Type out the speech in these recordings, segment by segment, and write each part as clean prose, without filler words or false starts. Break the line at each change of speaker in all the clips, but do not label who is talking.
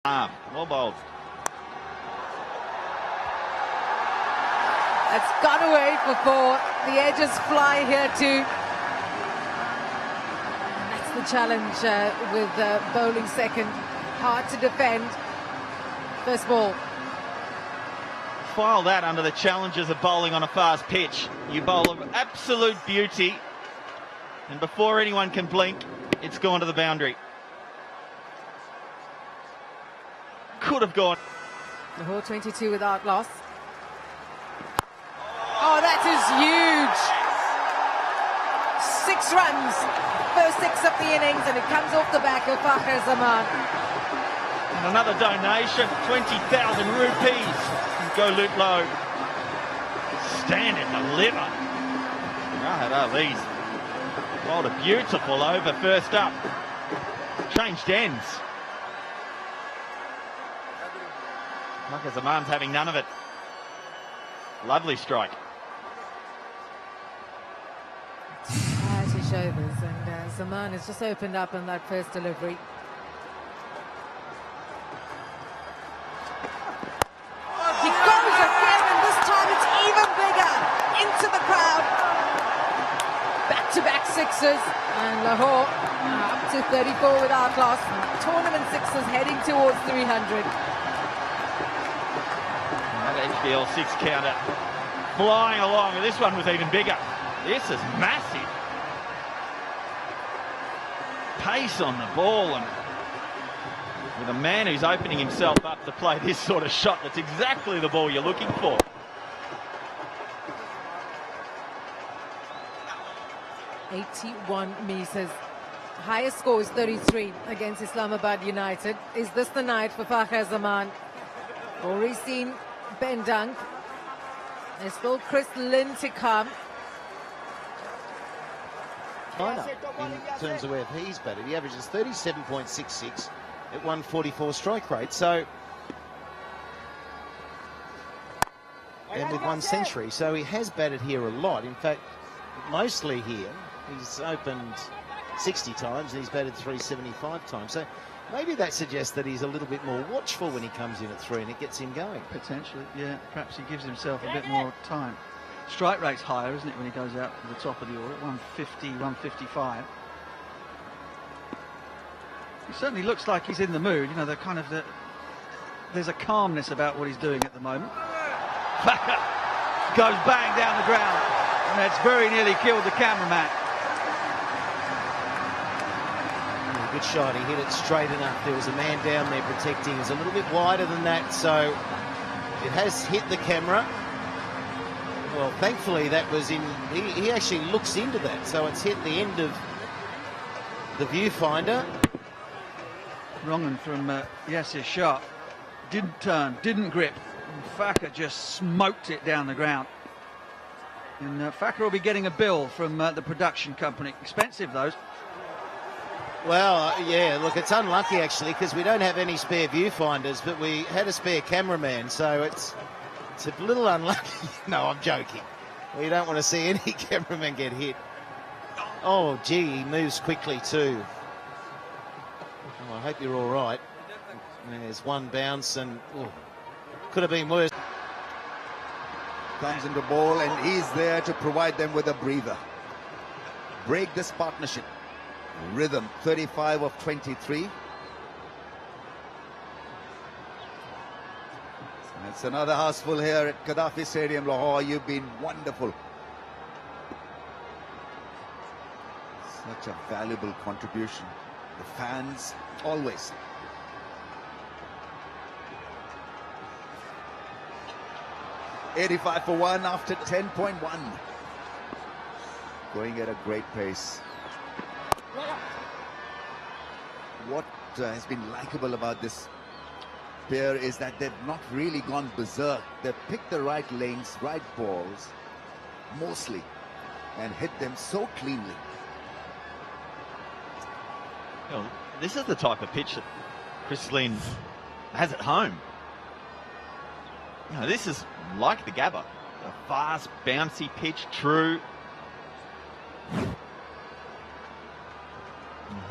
Well bowled.
It's gone away for 4. The edges fly here too. That's the challenge with bowling second. Hard to defend. First ball.
File that under the challenges of bowling on a fast pitch. You bowl of absolute beauty, and before anyone can blink, it's gone to the boundary. Could have gone.
Lahore 22 without loss. Oh, that is huge. 6 runs, first 6 of the innings, and it comes off the back of Fakhar Zaman.
And another donation, 20,000 rupees from Go Loot Low. Stand and deliver. Rahat Ali's bowled a beautiful over first up. Changed ends. Fakhar Zaman's having none of it. Lovely strike.
To show this, and Zaman has just opened up on that first delivery. He goes again, and this time it's even bigger into the crowd. Back-to-back sixes, and Lahore up to 34 without loss. Tournament sixes heading towards 300.
That HBL 6 counter flying along, and this one was even bigger. This is massive. Pace on the ball, and with a man who's opening himself up to play this sort of shot, that's exactly the ball you're looking for.
.81 meters. Highest score is 33 against Islamabad United. Is this the night for Fakhar Zaman? Already seen Ben Dunk. There's still Chris Lynn to come.
In terms of where he's batted, he averages 37.66 at 144 strike rate. So, and with 1 century, so he has batted here a lot. In fact, mostly here. He's opened 60 times and he's batted 375 times. So maybe that suggests that he's a little bit more watchful when he comes in at 3 and it gets him going.
Potentially, yeah. Perhaps he gives himself a bit more time. Strike rate's higher, isn't it, when he goes out to the top of the order, 150, 155. He certainly looks like he's in the mood. You know, there's a calmness about what he's doing at the moment. Fakhar goes bang down the ground, and that's very nearly killed the cameraman.
Good shot, he hit it straight enough. There was a man down there protecting. It's a little bit wider than that, so it has hit the camera. Well, thankfully that was in, he actually looks into that, so it's hit the end of the viewfinder.
Wrong from Yasir Shah. Didn't turn, didn't grip. And Fakhar just smoked it down the ground. And Fakhar will be getting a bill from the production company. Expensive, those.
Well, yeah, look, it's unlucky actually because we don't have any spare viewfinders, but we had a spare cameraman, so it's a little unlucky. No, I'm joking. We don't want to see any cameraman get hit. Oh, gee, he moves quickly too. Oh, I hope you're all right. There's one bounce and could have been worse.
Comes into ball and he's there to provide them with a breather. Break this partnership. Rhythm, 35 of 23. It's another houseful here at Gaddafi Stadium, Lahore. You've been wonderful. Such a valuable contribution. The fans, always. .85 for 1 after 10.1. Going at a great pace. What has been likable about this pair is that they've not really gone berserk. They've picked the right lanes, right balls, mostly, and hit them so cleanly.
You know, this is the type of pitch that Chris Lynn has at home. You know, this is like the Gabba. A fast, bouncy pitch, true.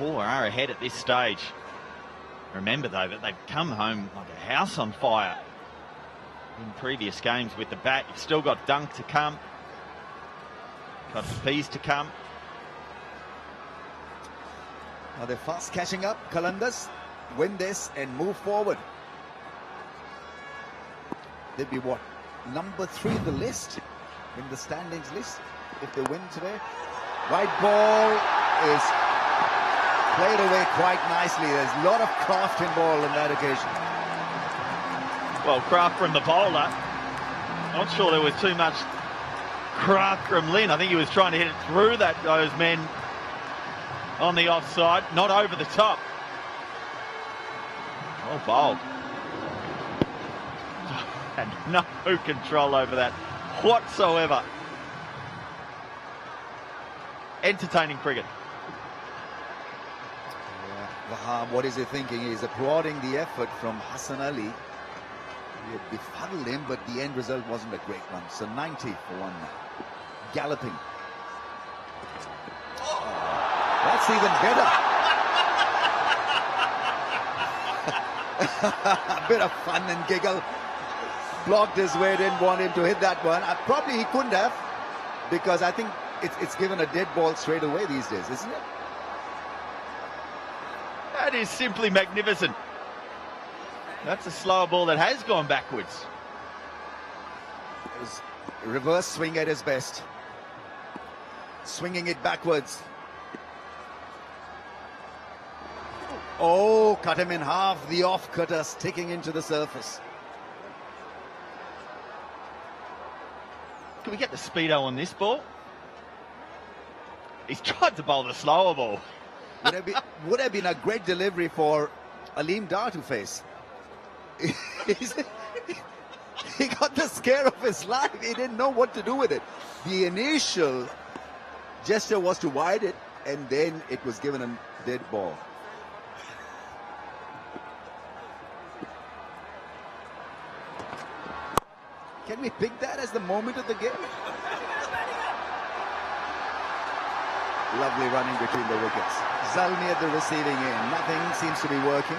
Lahore are ahead at this stage. Remember, though, that they've come home like a house on fire in previous games with the bat. You've still got Dunk to come, got Pease to come.
Now they're fast catching up. Qalandars win this and move forward. They'd be what? Number 3 in the list, in the standings list, if they win today. White ball is played away quite nicely. There's a lot of craft involved in that occasion.
Well, craft from the bowler. Not sure there was too much craft from Lynn. I think he was trying to hit it through those men on the offside, not over the top. Well bowled. And no control over that whatsoever. Entertaining cricket.
Fakhar, what is he thinking? He's applauding the effort from Hassan Ali. He had befuddled him, but the end result wasn't a great one. So 90 for 1 now. Galloping. Oh, that's even better. A bit of fun and giggle. Blocked his way, didn't want him to hit that one. Probably he couldn't have, because I think it's given a dead ball straight away these days, isn't it?
That is simply magnificent. That's a slower ball that has gone backwards.
It was a reverse swing at his best. Swinging it backwards. Oh, cut him in half. The off cutter sticking into the surface.
Can we get the speedo on this ball? He's tried to bowl the slower ball.
Would have been a great delivery for Aleem Dar to face. He got the scare of his life. He didn't know what to do with it. The initial gesture was to wide it, and then it was given a dead ball. Can we pick that as the moment of the game? Lovely running between the wickets. Zalmi at the receiving end. Nothing seems to be working.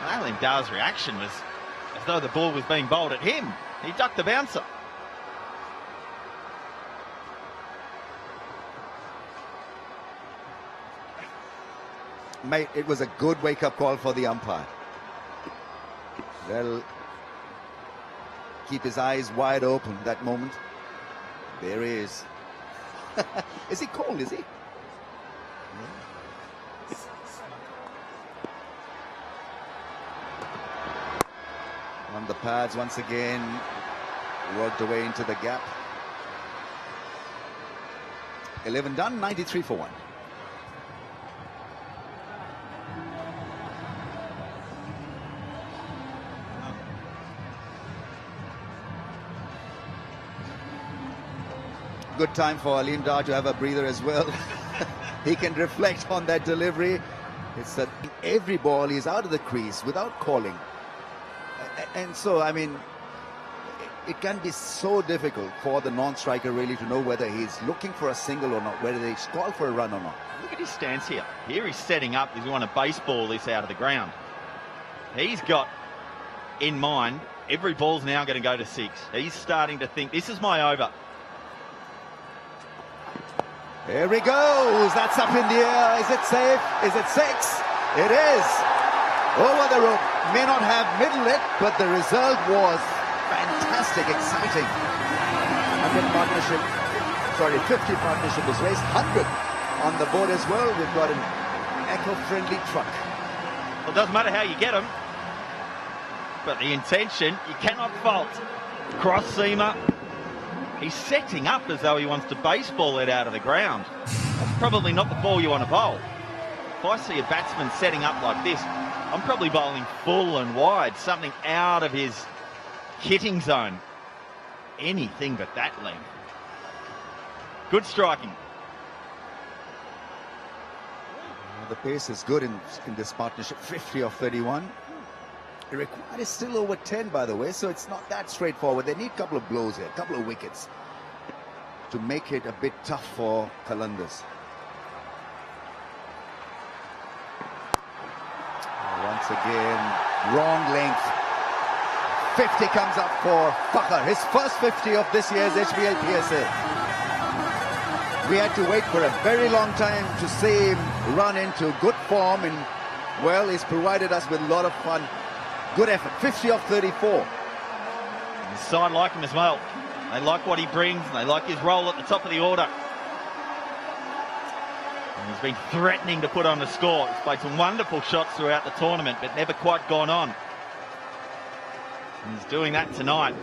Aleem Dar's reaction was as though the ball was being bowled at him. He ducked the bouncer.
Mate, it was a good wake-up call for the umpire. Well, keep his eyes wide open that moment. There he is. Is he cold, is he? Yeah. On the pads once again, worked away into the gap. 11 done, 93 for 1. Good time for Aleem Dar to have a breather as well. He can reflect on that delivery. It's that every ball he's out of the crease without calling. And so, I mean, it can be so difficult for the non-striker really to know whether he's looking for a single or not, whether he's called for a run or not.
Look at his stance here. Here he's setting up. He's want to baseball this out of the ground. He's got in mind every ball's now going to go to 6. He's starting to think, this is my over.
There he goes. That's up in the air. Is it safe? Is it 6? It is. Over the rope. May not have middled it, but the result was fantastic, exciting. 100 partnership, sorry, 50 partnership is raised. 100 on the board as well. We've got an eco-friendly truck.
Well, it doesn't matter how you get them, but the intention, you cannot fault. Cross seamer. He's setting up as though he wants to baseball it out of the ground. That's probably not the ball you want to bowl. If I see a batsman setting up like this, I'm probably bowling full and wide, something out of his hitting zone. Anything but that length. Good striking.
The pace is good in this partnership, 50 of 31. The required is still over 10, by the way, so it's not that straightforward. They need a couple of blows here, a couple of wickets to make it a bit tough for Qalandars. once again. Wrong length. 50 comes up for Fakhar, his first 50 of this year's HBL PSL. We had to wait for a very long time to see him run into good form, and well, he's provided us with a lot of fun. Good effort, 50 of 34.
The side like him as well. They like what he brings, and they like his role at the top of the order. And he's been threatening to put on a score. He's played some wonderful shots throughout the tournament, but never quite gone on. And he's doing that tonight.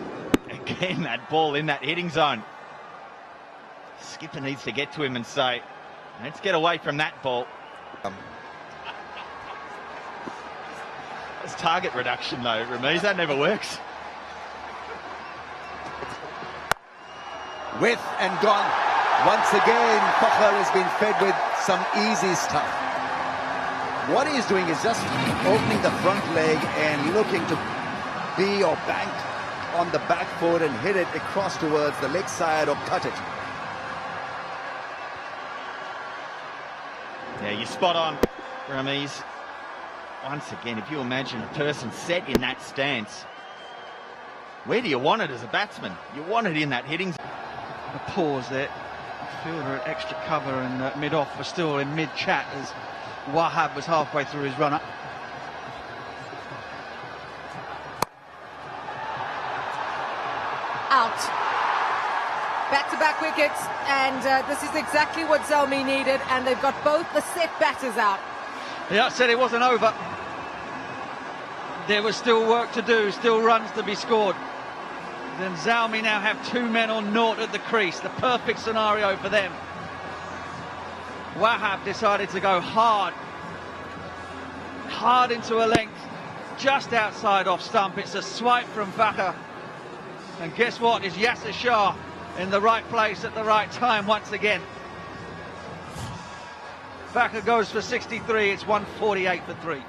Again, that ball in that hitting zone. Skipper needs to get to him and say, let's get away from that ball. That's target reduction though, Ramiz. That never works.
With and gone. Once again, Fakhar has been fed with some easy stuff. What he's doing is just opening the front leg and looking to be or bank on the back foot and hit it across towards the leg side or cut it.
Yeah, you're spot on, Ramiz. Once again, if you imagine a person set in that stance, where do you want it as a batsman? You want it in that hitting zone.
A pause there. Fielder at extra cover and mid-off was still in mid-chat as Wahab was halfway through his run-up.
Out. Back-to-back wickets, and this is exactly what Zalmi needed, and they've got both the set batters out.
Yeah, I said it wasn't over. There was still work to do, still runs to be scored. Then Zalmi now have 2 men on naught at the crease, the perfect scenario for them. Wahab decided to go hard into a length, just outside off stump. It's a swipe from Fakhar. And guess what? It's Yasir Shah in the right place at the right time once again. Fakhar goes for 63, it's 148 for 3.